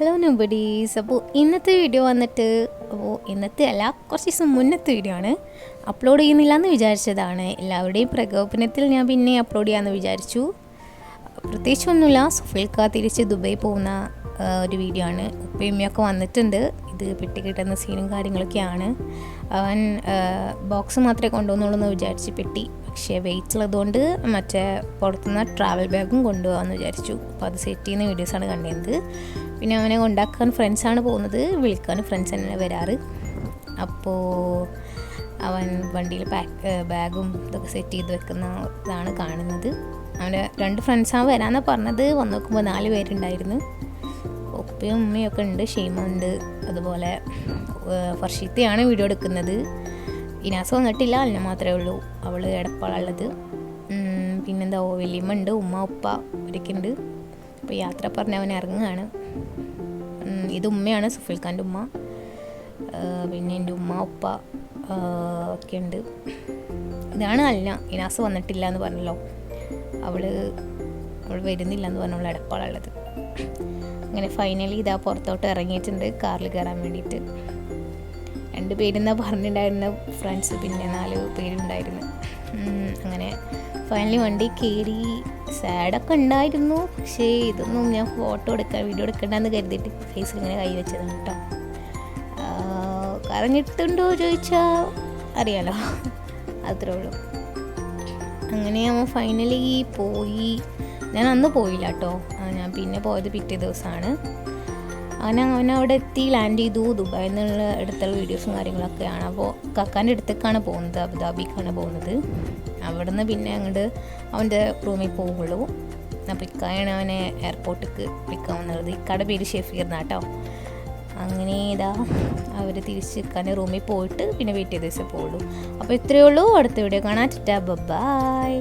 Hello nobody's. അപ്പോൾ ഇന്നത്തെ video വന്നിട്ട് ഇന്നത്തെ അല്ല, കുറച്ച് ദിവസം മുന്നത്തെ വീഡിയോ ആണ്. അപ്ലോഡ് ചെയ്യുന്നില്ല എന്ന് വിചാരിച്ചതാണ്. എല്ലാവരുടെയും പ്രകോപനത്തിൽ ഞാൻ പിന്നെ അപ്ലോഡ് ചെയ്യാമെന്ന് വിചാരിച്ചു. പ്രത്യേകിച്ചൊന്നുമില്ല, സുഫൈൽക്ക തിരിച്ച് ദുബായ് പോകുന്ന ഒരു വീഡിയോ ആണ്. ഉപ്പയമ്മയൊക്കെ വന്നിട്ടുണ്ട്. ഇത് പെട്ടി കിട്ടുന്ന സീനും കാര്യങ്ങളൊക്കെയാണ്. അവൻ ബോക്സ് മാത്രമേ കൊണ്ടുവന്നുള്ളൂ എന്ന് വിചാരിച്ച് പെട്ടി, പക്ഷേ വെയിറ്റ് ഉള്ളതുകൊണ്ട് മറ്റേ പുറത്തുനിന്ന് ട്രാവൽ ബാഗും കൊണ്ടുപോകാമെന്ന് വിചാരിച്ചു. അപ്പോൾ അത് സെറ്റ് ചെയ്യുന്ന വീഡിയോസാണ് കണ്ടത്. പിന്നെ അവനെ കൊണ്ടാക്കാൻ ഫ്രണ്ട്സാണ് പോകുന്നത്, വിളിക്കാൻ ഫ്രണ്ട്സ് തന്നെ വരാറ്. അപ്പോൾ അവൻ വണ്ടിയിൽ ബാഗും ഇതൊക്കെ സെറ്റ് ചെയ്ത് വെക്കുന്ന ഇതാണ് കാണുന്നത്. അവൻ്റെ 2 ഫ്രണ്ട്സാണ് വരാമെന്നാണ് പറഞ്ഞത്. വന്ന് നോക്കുമ്പോൾ 4 പേരുണ്ടായിരുന്നു. ഉപ്പയും ഉമ്മയൊക്കെ ഉണ്ട്, ഷെയ്മ ഉണ്ട്, അതുപോലെ ഫർഷീത്തയാണ് വീഡിയോ എടുക്കുന്നത്. ഇനാസ് വന്നിട്ടില്ല, അല്ല മാത്രമേ ഉള്ളൂ, അവൾ എടപ്പാളുള്ളത്. പിന്നെന്താ, വലിയമ്മ ഉണ്ട്, ഉമ്മ ഉപ്പ അവരൊക്കെ ഉണ്ട്. അപ്പോൾ യാത്ര പറഞ്ഞ് അവൻ ഇറങ്ങുകയാണ്. ഇത് ഉമ്മയാണ്, സുഫൈൽഖാൻ്റെ ഉമ്മ. പിന്നെ എൻ്റെ ഉമ്മ ഉപ്പ ഒക്കെ ഉണ്ട്. ഇതാണ് അല്ല, ഇനാസ് വന്നിട്ടില്ല എന്ന് പറഞ്ഞല്ലോ, അവൾ വരുന്നില്ല എന്ന് പറഞ്ഞ അവൾ എടപ്പാളുള്ളത്. അങ്ങനെ ഫൈനലി ഇതാ പുറത്തോട്ട് ഇറങ്ങിയിട്ടുണ്ട് കാറിൽ കയറാൻ വേണ്ടിയിട്ട്. 2 പേരെന്നാ പറഞ്ഞിട്ടുണ്ടായിരുന്ന ഫ്രണ്ട്സ്, പിന്നെ 4 പേരുണ്ടായിരുന്നു. അങ്ങനെ ഫൈനലി വണ്ടി കയറി. സാഡൊക്കെ ഉണ്ടായിരുന്നു, പക്ഷേ ഇതൊന്നും ഞാൻ ഫോട്ടോ എടുക്കാൻ വീഡിയോ എടുക്കണ്ടെന്ന് കരുതിയിട്ട് ഫേസിൽ ഇങ്ങനെ കൈ വെച്ചതാണ് കേട്ടോ. കറങ്ങിയിട്ടുണ്ടോ ചോദിച്ചാൽ അറിയാലോ, അത്രേ ഉള്ളൂ. അങ്ങനെ അവൻ ഫൈനലി പോയി. ഞാൻ അന്ന് പോയില്ല കേട്ടോ, ഞാൻ പിന്നെ പോയത് പിറ്റേ ദിവസമാണ്. അങ്ങനെ അവനവിടെ എത്തി, ലാൻഡ് ചെയ്തു. ദുബായിൽ നിന്നുള്ള അടുത്തുള്ള വീഡിയോസും കാര്യങ്ങളൊക്കെയാണ്. അപ്പോൾ കക്കാൻ്റെ അടുത്തേക്കാണ് പോകുന്നത്, അബുദാബിക്കാണ് പോകുന്നത്. അവിടെ നിന്ന് പിന്നെ അങ്ങോട്ട് അവൻ്റെ റൂമിൽ പോകുള്ളൂ. അപ്പോൾ ഇക്കായാണ് അവനെ എയർപോർട്ടിലേക്ക് പിക്കാൻ വന്നത്. ഇക്കയുടെ പേര് ഷെഫീർ എന്നാട്ടോ. അങ്ങനെ ഇതാ അവർ തിരിച്ച് ഇക്കാൻ്റെ റൂമിൽ പോയിട്ട് പിന്നെ പിറ്റേ ദിവസം പോകുള്ളൂ. അപ്പോൾ ഇത്രയേ ഉള്ളൂ. അടുത്ത വീഡിയോ കാണാൻ. ടാറ്റാ, ബൈ.